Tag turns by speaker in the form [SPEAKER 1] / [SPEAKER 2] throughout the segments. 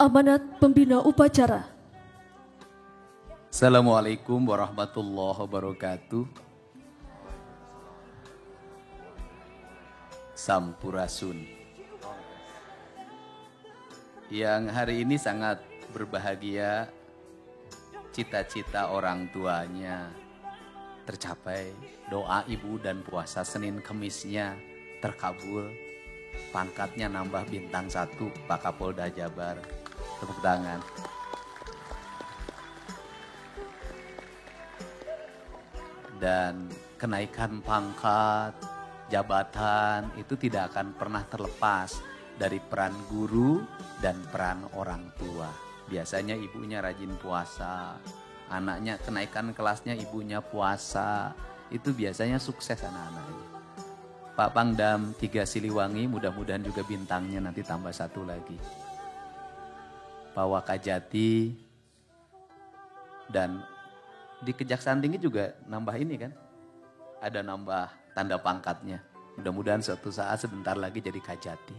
[SPEAKER 1] Amanat Pembina Upacara.
[SPEAKER 2] Assalamualaikum warahmatullahi wabarakatuh. Sampurasun. Yang hari ini sangat berbahagia, cita-cita orang tuanya tercapai, doa ibu dan puasa Senin Kemisnya terkabul, pangkatnya nambah bintang 1 Pak Kapolda Jabar. Tepuk tangan. Dan kenaikan pangkat, jabatan itu tidak akan pernah terlepas dari peran guru dan peran orang tua. Biasanya ibunya rajin puasa, anaknya kenaikan kelasnya ibunya puasa, itu biasanya sukses anak-anaknya. Pak Pangdam 3 Siliwangi mudah-mudahan juga bintangnya nanti tambah 1 lagi. Pak Wakajati dan di Kejaksaan Tinggi juga nambah ini kan, ada nambah tanda pangkatnya. Mudah-mudahan suatu saat sebentar lagi jadi Kajati.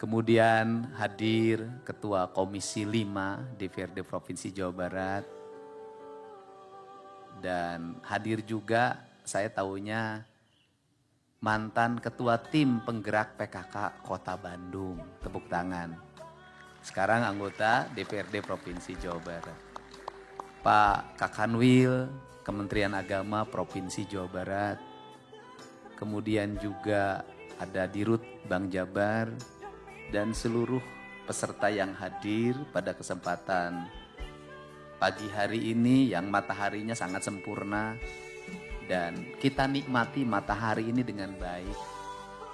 [SPEAKER 2] Kemudian hadir Ketua Komisi 5 DPRD Provinsi Jawa Barat. Dan hadir juga saya tahunya mantan Ketua Tim Penggerak PKK Kota Bandung. Tepuk tangan. Sekarang anggota DPRD Provinsi Jawa Barat. Pak Kakanwil, Kementerian Agama Provinsi Jawa Barat. Kemudian juga ada Dirut Bank Jabar dan seluruh peserta yang hadir pada kesempatan pagi hari ini yang mataharinya sangat sempurna dan kita nikmati matahari ini dengan baik.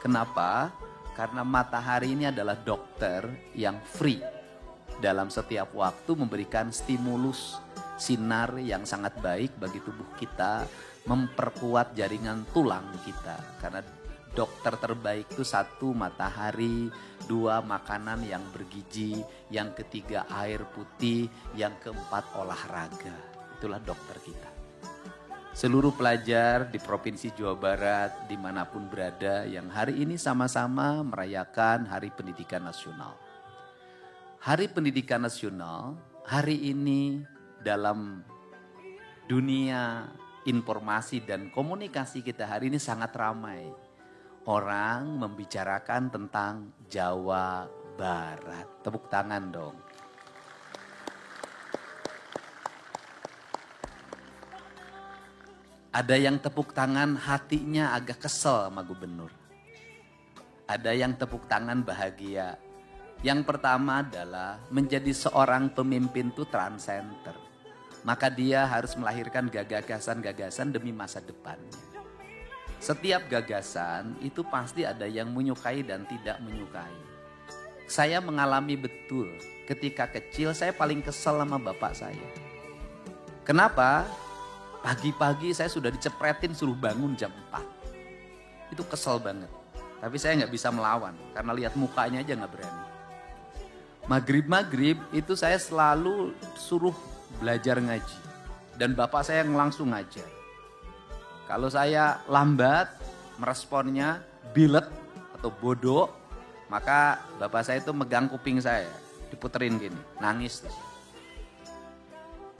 [SPEAKER 2] Kenapa? Karena matahari ini adalah dokter yang free dalam setiap waktu memberikan stimulus sinar yang sangat baik bagi tubuh kita, memperkuat jaringan tulang kita. Karena dokter terbaik itu 1 matahari, 2 makanan yang bergizi, yang ketiga air putih, yang keempat olahraga. Itulah dokter kita. Seluruh pelajar di Provinsi Jawa Barat dimanapun berada yang hari ini sama-sama merayakan Hari Pendidikan Nasional. Hari Pendidikan Nasional hari ini dalam dunia informasi dan komunikasi kita hari ini sangat ramai. Orang membicarakan tentang Jawa Barat. Tepuk tangan dong. Ada yang tepuk tangan hatinya agak kesel sama gubernur. Ada yang tepuk tangan bahagia. Yang pertama adalah menjadi seorang pemimpin itu transcender. Maka dia harus melahirkan gagasan-gagasan demi masa depannya. Setiap gagasan itu pasti ada yang menyukai dan tidak menyukai. Saya mengalami betul ketika kecil saya paling kesel sama bapak saya. Kenapa? Pagi-pagi saya sudah dicepretin suruh bangun jam 4. Itu kesel banget. Tapi saya nggak bisa melawan karena lihat mukanya aja nggak berani. Maghrib itu saya selalu suruh belajar ngaji. Dan bapak saya yang langsung ngajar. Kalau saya lambat meresponnya bilet atau bodoh, maka bapak saya itu megang kuping saya, diputerin gini, nangis.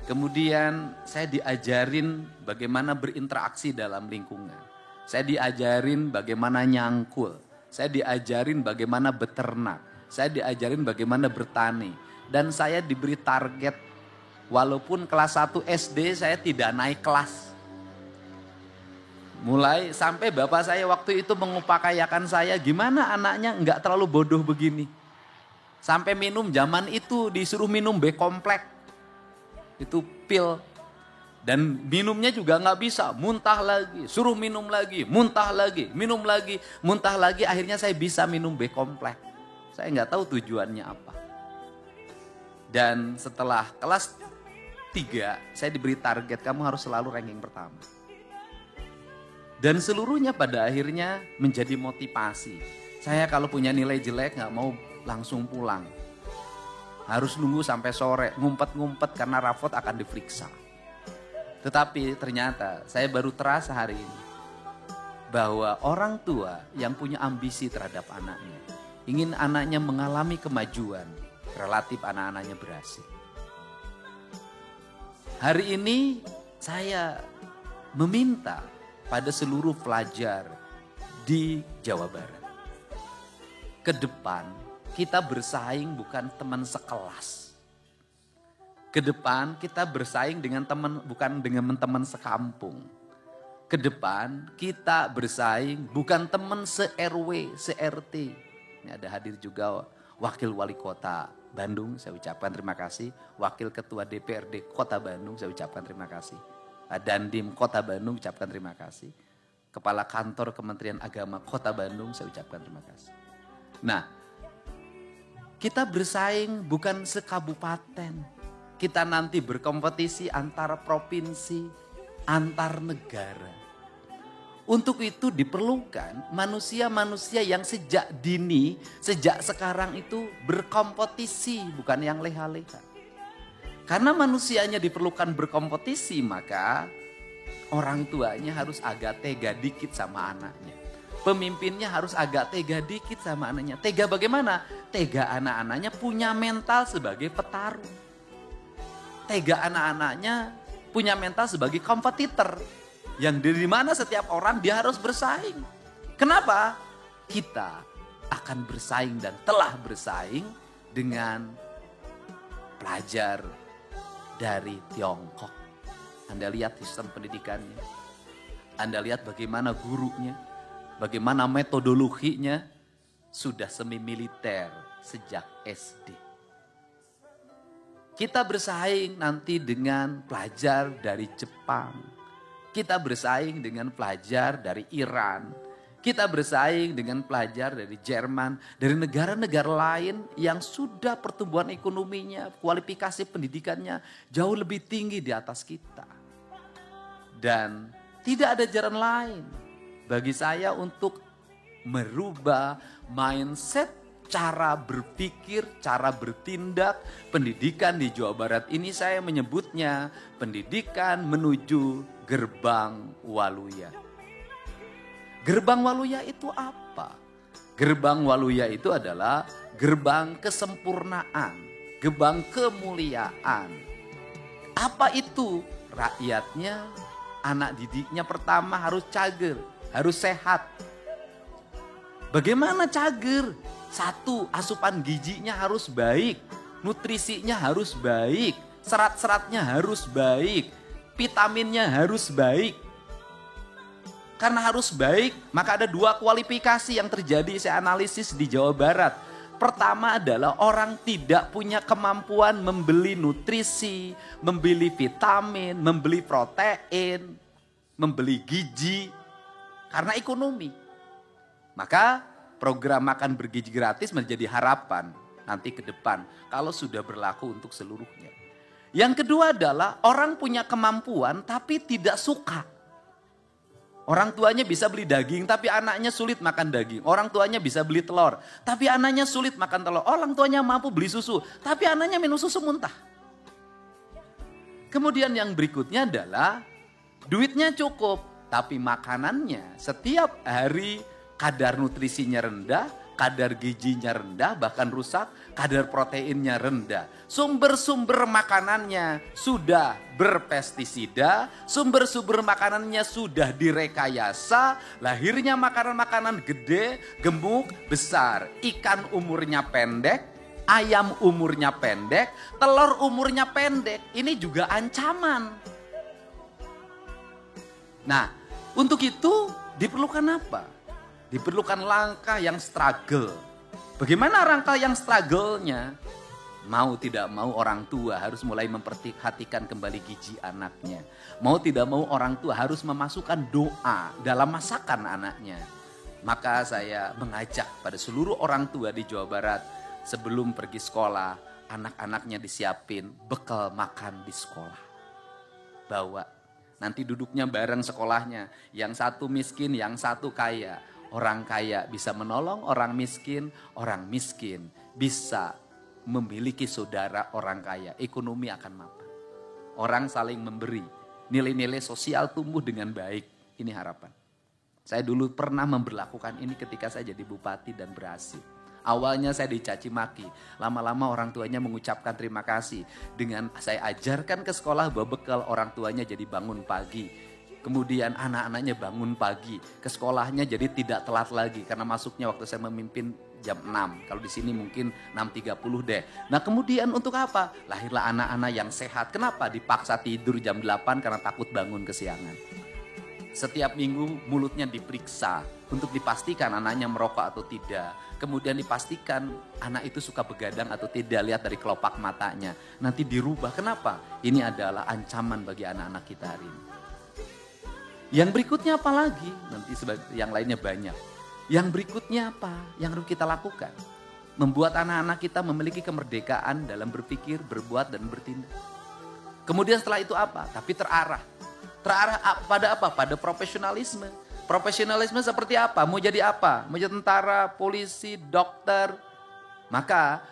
[SPEAKER 2] Kemudian saya diajarin bagaimana berinteraksi dalam lingkungan. Saya diajarin bagaimana nyangkul. Saya diajarin bagaimana beternak. Saya diajarin bagaimana bertani. Dan saya diberi target. Walaupun kelas 1 SD saya tidak naik kelas. Mulai sampai bapak saya waktu itu mengupakayakan saya. Gimana anaknya enggak terlalu bodoh begini. Sampai minum zaman itu disuruh minum B-komplek. Itu pil. Dan minumnya juga nggak bisa, muntah lagi, suruh minum lagi, muntah lagi, minum lagi, muntah lagi. Akhirnya saya bisa minum B-komplek. Saya nggak tahu tujuannya apa. Dan setelah kelas 3, saya diberi target kamu harus selalu ranking pertama. Dan seluruhnya pada akhirnya menjadi motivasi. Saya kalau punya nilai jelek nggak mau langsung pulang. Harus nunggu sampai sore, ngumpet-ngumpet karena rapot akan diperiksa. Tetapi ternyata saya baru terasa hari ini bahwa orang tua yang punya ambisi terhadap anaknya, ingin anaknya mengalami kemajuan, relatif anak-anaknya berhasil. Hari ini saya meminta pada seluruh pelajar di Jawa Barat. Ke depan kita bersaing bukan teman sekelas. Ke depan kita bersaing dengan teman, bukan dengan teman sekampung. Ke depan kita bersaing bukan teman se-RW, se-RT. Ini ada hadir juga Wakil Wali Kota Bandung, saya ucapkan terima kasih. Wakil Ketua DPRD Kota Bandung, saya ucapkan terima kasih. Dandim Kota Bandung, ucapkan terima kasih. Kepala Kantor Kementerian Agama Kota Bandung, saya ucapkan terima kasih. Nah, kita bersaing bukan sekabupaten. Kita nanti berkompetisi antara provinsi, antar negara. Untuk itu diperlukan manusia-manusia yang sejak dini, sejak sekarang itu berkompetisi, bukan yang leha-leha. Karena manusianya diperlukan berkompetisi, maka orang tuanya harus agak tega dikit sama anaknya. Pemimpinnya harus agak tega dikit sama anaknya. Tega bagaimana? Tega anak-anaknya punya mental sebagai petarung. Tega anak-anaknya punya mental sebagai kompetitor. Yang dari mana setiap orang dia harus bersaing. Kenapa? Kita akan bersaing dan telah bersaing dengan pelajar dari Tiongkok. Anda lihat sistem pendidikannya. Anda lihat bagaimana gurunya. Bagaimana metodologinya. Sudah semi militer sejak SD. Kita bersaing nanti dengan pelajar dari Jepang. Kita bersaing dengan pelajar dari Iran. Kita bersaing dengan pelajar dari Jerman. Dari negara-negara lain yang sudah pertumbuhan ekonominya, kualifikasi pendidikannya jauh lebih tinggi di atas kita. Dan tidak ada jalan lain bagi saya untuk merubah mindset, cara berpikir, cara bertindak. Pendidikan di Jawa Barat ini saya menyebutnya pendidikan menuju gerbang Waluya. Gerbang Waluya itu apa? Gerbang Waluya itu adalah gerbang kesempurnaan, gerbang kemuliaan. Apa itu? Rakyatnya, anak didiknya pertama harus cager, harus sehat. Bagaimana cager? Satu, asupan gizinya harus baik, nutrisinya harus baik, serat-seratnya harus baik, vitaminnya harus baik. Karena harus baik, maka ada dua kualifikasi yang terjadi saya analisis di Jawa Barat. Pertama adalah orang tidak punya kemampuan membeli nutrisi, membeli vitamin, membeli protein, membeli gizi karena ekonomi. Maka program makan bergizi gratis menjadi harapan nanti ke depan kalau sudah berlaku untuk seluruhnya. Yang kedua adalah orang punya kemampuan tapi tidak suka. Orang tuanya bisa beli daging tapi anaknya sulit makan daging. Orang tuanya bisa beli telur tapi anaknya sulit makan telur. Orang tuanya mampu beli susu tapi anaknya minum susu muntah. Kemudian yang berikutnya adalah duitnya cukup tapi makanannya setiap hari kadar nutrisinya rendah, kadar gizinya rendah, bahkan rusak, kadar proteinnya rendah. Sumber-sumber makanannya sudah berpestisida, sumber-sumber makanannya sudah direkayasa, lahirnya makanan-makanan gede, gemuk, besar. Ikan umurnya pendek, ayam umurnya pendek, telur umurnya pendek. Ini juga ancaman. Nah, untuk itu diperlukan apa? Diperlukan langkah yang struggle. Bagaimana langkah yang struggle-nya? Mau tidak mau orang tua harus mulai memperhatikan kembali gizi anaknya. Mau tidak mau orang tua harus memasukkan doa dalam masakan anaknya. Maka saya mengajak pada seluruh orang tua di Jawa Barat sebelum pergi sekolah, anak-anaknya disiapin bekal makan di sekolah. Bawa, nanti duduknya bareng sekolahnya. Yang satu miskin, yang satu kaya. Orang kaya bisa menolong orang miskin bisa memiliki saudara orang kaya. Ekonomi akan mapan. Orang saling memberi. Nilai-nilai sosial tumbuh dengan baik. Ini harapan. Saya dulu pernah memberlakukan ini ketika saya jadi bupati dan berhasil. Awalnya saya dicaci maki, lama-lama orang tuanya mengucapkan terima kasih. Dengan saya ajarkan ke sekolah bawa bekal, orang tuanya jadi bangun pagi. Kemudian anak-anaknya bangun pagi, ke sekolahnya jadi tidak telat lagi. Karena masuknya waktu saya memimpin jam 6, kalau di sini mungkin 6.30 deh. Nah kemudian untuk apa? Lahirlah anak-anak yang sehat. Kenapa? Dipaksa tidur jam 8 karena takut bangun kesiangan. Setiap minggu mulutnya diperiksa untuk dipastikan anaknya merokok atau tidak. Kemudian dipastikan anak itu suka begadang atau tidak, lihat dari kelopak matanya. Nanti dirubah. Kenapa? Ini adalah ancaman bagi anak-anak kita hari ini. Yang berikutnya apa lagi? Nanti yang lainnya banyak. Yang berikutnya apa yang harus kita lakukan? Membuat anak-anak kita memiliki kemerdekaan dalam berpikir, berbuat, dan bertindak. Kemudian setelah itu apa? Tapi terarah. Terarah pada apa? Pada profesionalisme. Profesionalisme seperti apa? Mau jadi apa? Mau jadi tentara, polisi, dokter. Maka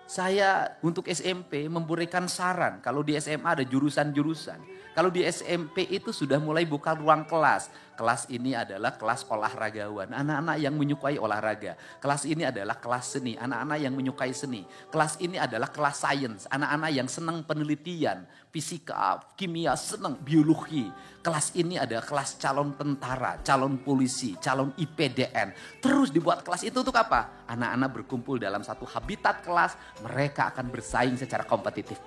[SPEAKER 2] saya untuk SMP memberikan saran. Kalau di SMA ada jurusan-jurusan. Kalau di SMP itu sudah mulai buka ruang kelas. Kelas ini adalah kelas olahragawan. Anak-anak yang menyukai olahraga. Kelas ini adalah kelas seni. Anak-anak yang menyukai seni. Kelas ini adalah kelas sains. Anak-anak yang senang penelitian. Fisika, kimia, senang biologi. Kelas ini adalah kelas calon tentara, calon polisi, calon IPDN. Terus dibuat kelas itu untuk apa? Anak-anak berkumpul dalam satu habitat kelas. Mereka akan bersaing secara kompetitif.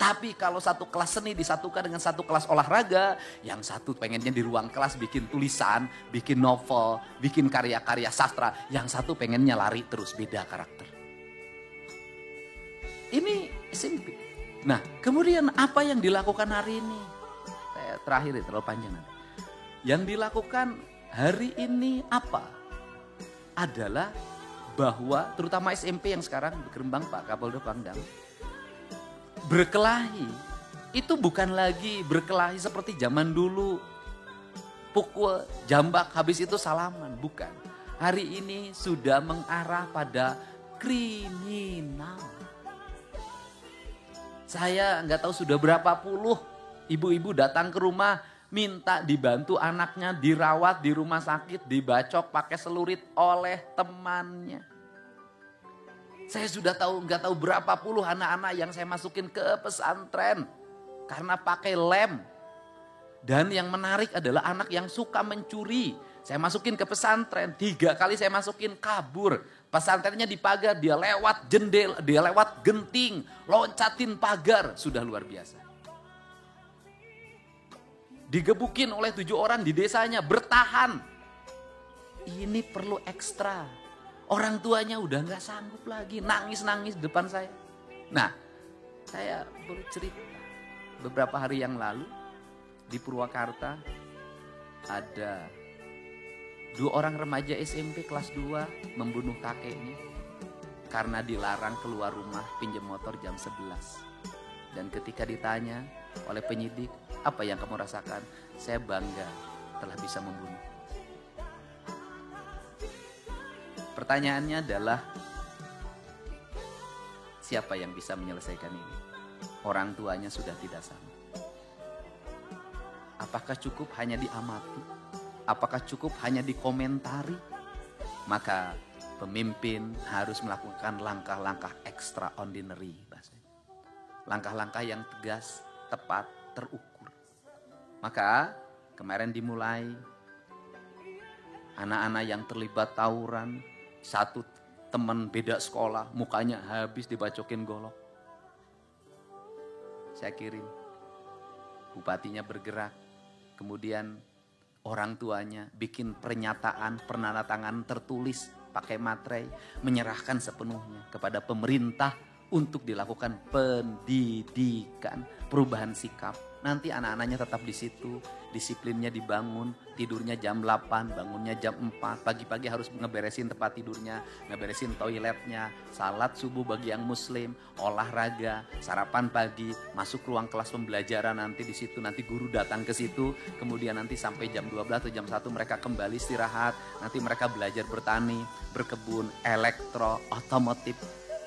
[SPEAKER 2] Tapi kalau satu kelas seni disatukan dengan satu kelas olahraga, yang satu pengennya di ruang kelas bikin tulisan, bikin novel, bikin karya-karya sastra, yang satu pengennya lari terus, beda karakter. Ini SMP. Nah, kemudian apa yang dilakukan hari ini? Terakhir, terlalu panjang nanti. Yang dilakukan hari ini apa? Adalah bahwa terutama SMP yang sekarang berkembang Pak Kapolda Pangdam. Berkelahi itu bukan lagi berkelahi seperti zaman dulu. Pukul, jambak, habis itu salaman. Bukan. Hari ini sudah mengarah pada kriminal. Saya nggak tahu sudah berapa puluh ibu-ibu datang ke rumah minta dibantu anaknya dirawat di rumah sakit, dibacok pakai celurit oleh temannya. Saya sudah nggak tahu berapa puluh anak-anak yang saya masukin ke pesantren karena pakai lem. Dan yang menarik adalah anak yang suka mencuri. Saya masukin ke pesantren, 3 kali saya masukin kabur. Pesantrennya dipagar, dia lewat jendela, dia lewat genting, loncatin pagar, sudah luar biasa. Digebukin oleh 7 orang di desanya, bertahan. Ini perlu ekstra. Orang tuanya udah gak sanggup lagi, nangis-nangis depan saya. Nah, saya bercerita beberapa hari yang lalu di Purwakarta ada 2 orang remaja SMP kelas 2 membunuh kakeknya karena dilarang keluar rumah pinjam motor jam 11. Dan ketika ditanya oleh penyidik, apa yang kamu rasakan? Saya bangga telah bisa membunuh. Pertanyaannya adalah, siapa yang bisa menyelesaikan ini? Orang tuanya sudah tidak sanggup. Apakah cukup hanya diamati? Apakah cukup hanya dikomentari? Maka pemimpin harus melakukan langkah-langkah extraordinary. Langkah-langkah yang tegas, tepat, terukur. Maka kemarin dimulai anak-anak yang terlibat tawuran. Satu teman beda sekolah, mukanya habis dibacokin golok. Saya kirim. Bupatinya bergerak. Kemudian orang tuanya bikin pernyataan, penandatangan tertulis pakai materai. Menyerahkan sepenuhnya kepada pemerintah untuk dilakukan pendidikan, perubahan sikap. Nanti anak-anaknya tetap di situ, disiplinnya dibangun, tidurnya jam 8, bangunnya jam 4, pagi-pagi harus ngeberesin tempat tidurnya, ngeberesin toiletnya, salat subuh bagi yang muslim, olahraga, sarapan pagi, masuk ruang kelas pembelajaran nanti di situ, nanti guru datang ke situ, kemudian nanti sampai jam 12 atau jam 1 mereka kembali istirahat, nanti mereka belajar bertani, berkebun, elektro, otomotif.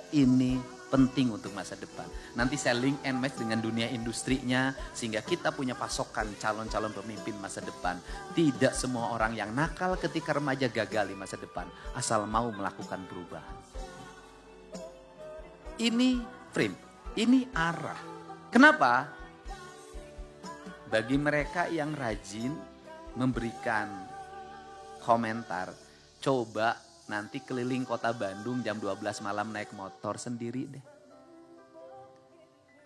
[SPEAKER 2] Ini penting untuk masa depan. Nanti saya link and match dengan dunia industrinya sehingga kita punya pasokan calon-calon pemimpin masa depan. Tidak semua orang yang nakal ketika remaja gagal di masa depan asal mau melakukan perubahan. Ini frame, ini arah. Kenapa? Bagi mereka yang rajin memberikan komentar, coba nanti keliling kota Bandung jam 12 malam naik motor sendiri deh.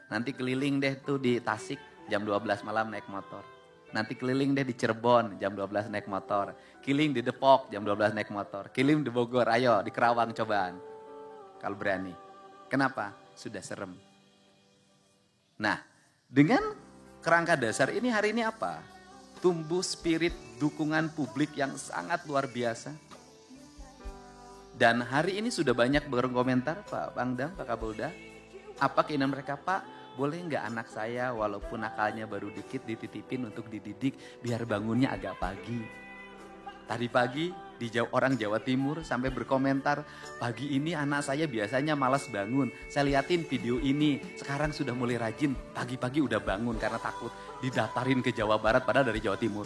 [SPEAKER 2] Nanti keliling deh tuh di Tasik jam 12 malam naik motor. Nanti keliling deh di Cirebon jam 12 naik motor. Keliling di Depok jam 12 naik motor. Keliling di Bogor, ayo di Kerawang cobaan. Kalau berani. Kenapa? Sudah serem. Nah, dengan kerangka dasar ini hari ini apa? Tumbuh spirit dukungan publik yang sangat luar biasa. Dan hari ini sudah banyak berkomentar Pak Pangdam, Pak Kapolda. Apa keinginan mereka, Pak? Boleh nggak anak saya walaupun nakalnya baru dikit dititipin untuk dididik biar bangunnya agak pagi. Tadi pagi orang Jawa Timur sampai berkomentar, pagi ini anak saya biasanya malas bangun. Saya liatin video ini, sekarang sudah mulai rajin, pagi-pagi udah bangun karena takut didaftarin ke Jawa Barat padahal dari Jawa Timur.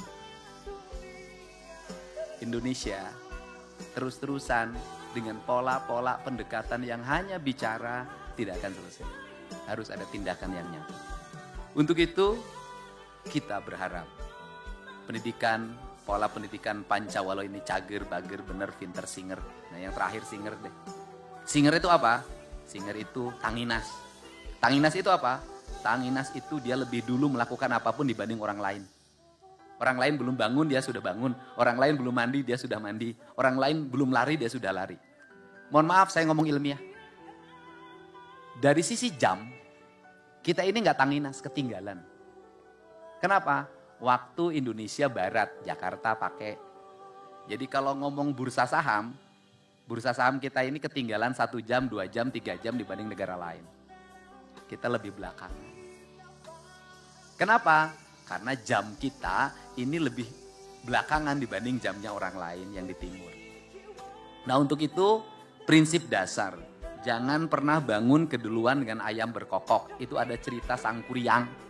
[SPEAKER 2] Indonesia terus-terusan dengan pola-pola pendekatan yang hanya bicara tidak akan selesai. Harus ada tindakan yang nyata. Untuk itu kita berharap pola pendidikan Pancawalo ini cager, bager, bener, pinter, singer. Nah yang terakhir singer deh. Singer itu apa? Singer itu tanginas. Tanginas itu apa? Tanginas itu dia lebih dulu melakukan apapun dibanding orang lain. Orang lain belum bangun, dia sudah bangun. Orang lain belum mandi, dia sudah mandi. Orang lain belum lari, dia sudah lari. Mohon maaf, saya ngomong ilmiah. Dari sisi jam, kita ini nggak tanginas, ketinggalan. Kenapa? Waktu Indonesia Barat, Jakarta pakai. Jadi kalau ngomong bursa saham kita ini ketinggalan 1 jam, 2 jam, 3 jam dibanding negara lain. Kita lebih belakang. Kenapa? Karena jam kita ini lebih belakangan dibanding jamnya orang lain yang di timur. Nah untuk itu prinsip dasar, jangan pernah bangun keduluan dengan ayam berkokok. Itu ada cerita Sangkuriang.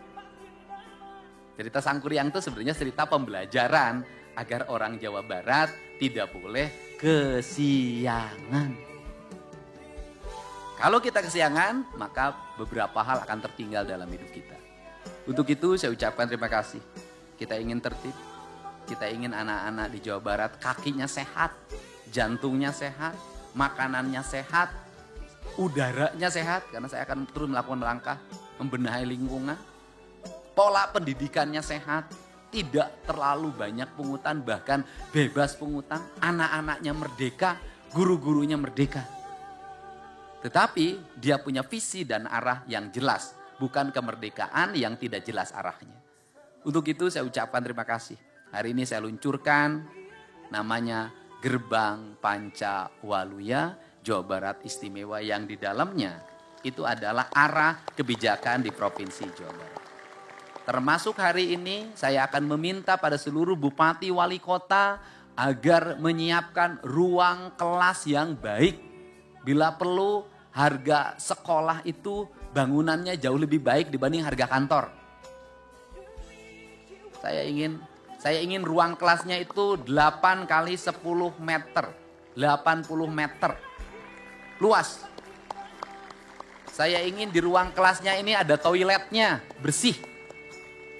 [SPEAKER 2] Cerita Sangkuriang itu sebenarnya cerita pembelajaran agar orang Jawa Barat tidak boleh kesiangan. Kalau kita kesiangan, maka beberapa hal akan tertinggal dalam hidup kita. Untuk itu saya ucapkan terima kasih. Kita ingin tertib, kita ingin anak-anak di Jawa Barat kakinya sehat, jantungnya sehat, makanannya sehat, udaranya sehat. Karena saya akan terus melakukan langkah membenahi lingkungan. Pola pendidikannya sehat, tidak terlalu banyak pungutan, bahkan bebas pungutan. Anak-anaknya merdeka, guru-gurunya merdeka. Tetapi dia punya visi dan arah yang jelas. Bukan kemerdekaan yang tidak jelas arahnya. Untuk itu saya ucapkan terima kasih. Hari ini saya luncurkan namanya Gerbang Pancawaluya Jawa Barat Istimewa yang di dalamnya itu adalah arah kebijakan di Provinsi Jawa Barat. Termasuk hari ini saya akan meminta pada seluruh bupati wali kota agar menyiapkan ruang kelas yang baik. Bila perlu harga sekolah itu bangunannya jauh lebih baik dibanding harga kantor. Saya ingin ruang kelasnya itu 8 kali 10 meter. 80 meter. Luas. Saya ingin di ruang kelasnya ini ada toiletnya, bersih.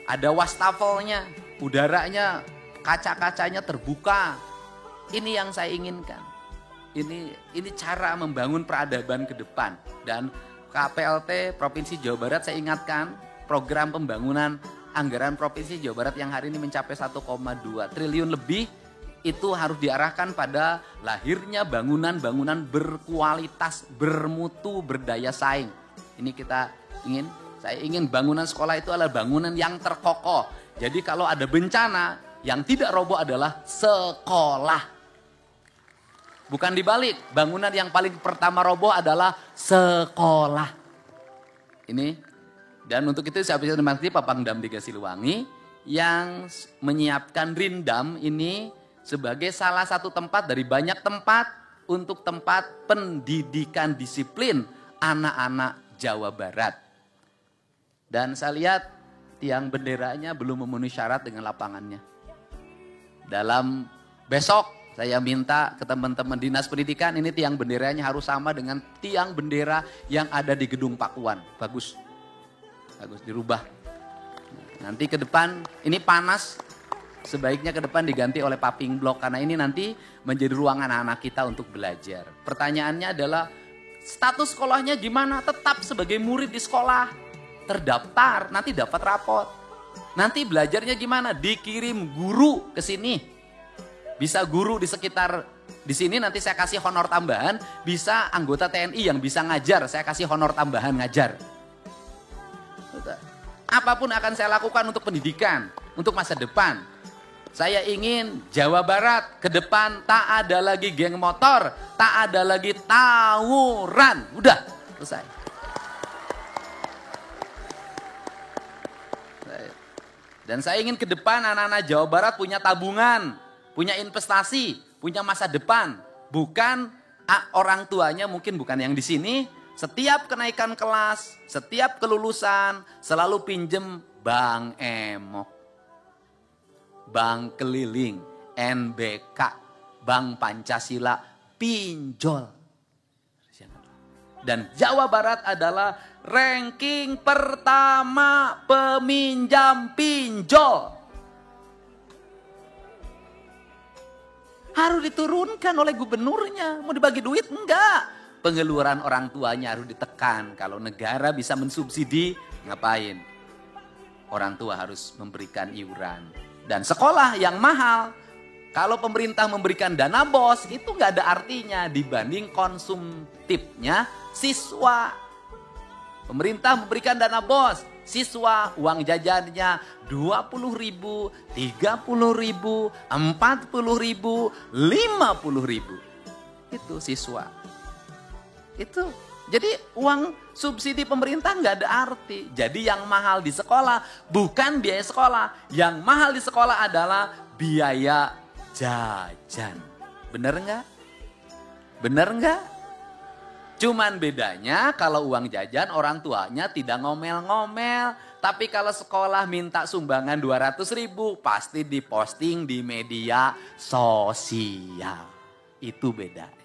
[SPEAKER 2] Ada wastafelnya, udaranya, kaca-kacanya terbuka. Ini yang saya inginkan. Ini cara membangun peradaban ke depan. Dan KPLT Provinsi Jawa Barat saya ingatkan program pembangunan anggaran Provinsi Jawa Barat yang hari ini mencapai 1,2 triliun lebih itu harus diarahkan pada lahirnya bangunan-bangunan berkualitas, bermutu, berdaya saing. Ini saya ingin bangunan sekolah itu adalah bangunan yang terkokoh. Jadi kalau ada bencana yang tidak roboh adalah sekolah. Bukan dibalik, bangunan yang paling pertama roboh adalah sekolah. Ini, dan untuk itu saya bisa terima kasih Pak Pangdam Tiga Siliwangi yang menyiapkan Rindam ini sebagai salah satu tempat dari banyak tempat untuk tempat pendidikan disiplin anak-anak Jawa Barat. Dan saya lihat tiang benderanya belum memenuhi syarat dengan lapangannya. Dalam besok saya minta ke teman-teman dinas pendidikan, ini tiang benderanya harus sama dengan tiang bendera yang ada di gedung Pakuan. Bagus, dirubah. Nanti ke depan ini panas, sebaiknya ke depan diganti oleh paving block. Karena ini nanti menjadi ruang anak-anak kita untuk belajar. Pertanyaannya adalah status sekolahnya gimana? Tetap sebagai murid di sekolah. Terdaftar, nanti dapat rapot. Nanti belajarnya gimana? Dikirim guru ke sini. Bisa guru di sekitar di sini, nanti saya kasih honor tambahan. Bisa anggota TNI yang bisa ngajar, saya kasih honor tambahan ngajar. Apapun akan saya lakukan untuk pendidikan, untuk masa depan. Saya ingin Jawa Barat ke depan tak ada lagi geng motor, tak ada lagi tawuran. Udah, selesai. Dan saya ingin ke depan anak-anak Jawa Barat punya tabungan, punya investasi, punya masa depan. Bukan orang tuanya, mungkin bukan yang di sini, setiap kenaikan kelas, setiap kelulusan selalu pinjem Bank Emok, Bank Keliling, NBK, Bank Pancasila, pinjol. Dan Jawa Barat adalah ranking pertama peminjam pinjol. Harus diturunkan oleh gubernurnya. Mau dibagi duit? Enggak. Pengeluaran orang tuanya harus ditekan. Kalau negara bisa mensubsidi, ngapain? Orang tua harus memberikan iuran. Dan sekolah yang mahal, kalau pemerintah memberikan dana BOS, itu nggak ada artinya dibanding konsumtifnya siswa. Pemerintah memberikan dana BOS, siswa uang jajannya 20.000, 30.000, 40.000, 50.000. Itu siswa. Itu. Jadi uang subsidi pemerintah nggak ada arti. Jadi yang mahal di sekolah bukan biaya sekolah. Yang mahal di sekolah adalah biaya jajan. Bener nggak? Bener nggak? Cuman bedanya kalau uang jajan orang tuanya tidak ngomel-ngomel. Tapi kalau sekolah minta sumbangan 200.000 pasti diposting di media sosial. Itu bedanya.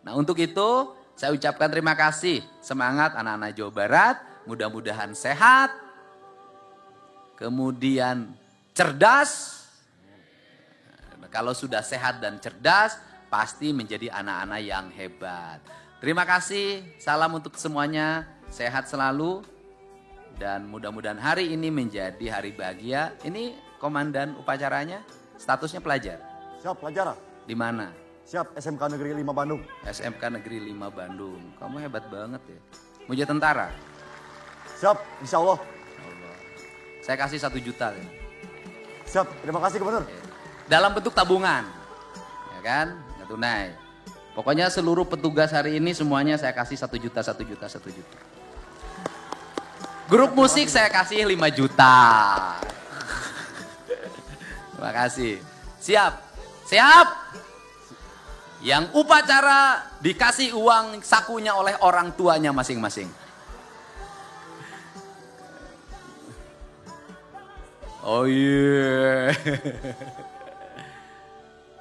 [SPEAKER 2] Nah untuk itu saya ucapkan terima kasih. Semangat anak-anak Jawa Barat. Mudah-mudahan sehat. Kemudian cerdas. Kalau sudah sehat dan cerdas pasti menjadi anak-anak yang hebat. Terima kasih, salam untuk semuanya, sehat selalu. Dan mudah-mudahan hari ini menjadi hari bahagia. Ini komandan upacaranya, statusnya pelajar.
[SPEAKER 3] Siap, pelajar.
[SPEAKER 2] Di mana?
[SPEAKER 3] Siap, SMK Negeri 5 Bandung.
[SPEAKER 2] SMK Negeri 5 Bandung. Kamu hebat banget ya. Mau jadi tentara?
[SPEAKER 3] Siap, insya Allah.
[SPEAKER 2] Saya kasih 1 juta. Ya.
[SPEAKER 3] Siap, terima kasih Gubernur.
[SPEAKER 2] Dalam bentuk tabungan, ya kan? Nggak tunai. Pokoknya seluruh petugas hari ini semuanya saya kasih 1 juta, 1 juta, 1 juta. Grup musik saya kasih 5 juta. Terima kasih. Siap? Siap? Yang upacara dikasih uang sakunya oleh orang tuanya masing-masing. Oh iya.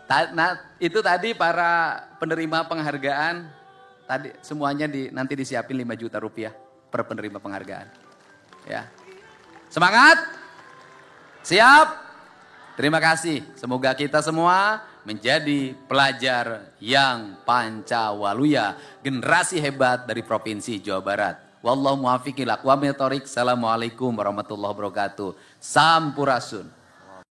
[SPEAKER 2] Nah, itu tadi para penerima penghargaan, tadi semuanya nanti disiapin 5 juta rupiah per penerima penghargaan. Ya. Semangat? Siap? Terima kasih. Semoga kita semua menjadi pelajar yang pancawaluya, generasi hebat dari Provinsi Jawa Barat. Wallahu muwaffiq ila aqwamit thoriq. Assalamualaikum warahmatullahi wabarakatuh. Sampurasun.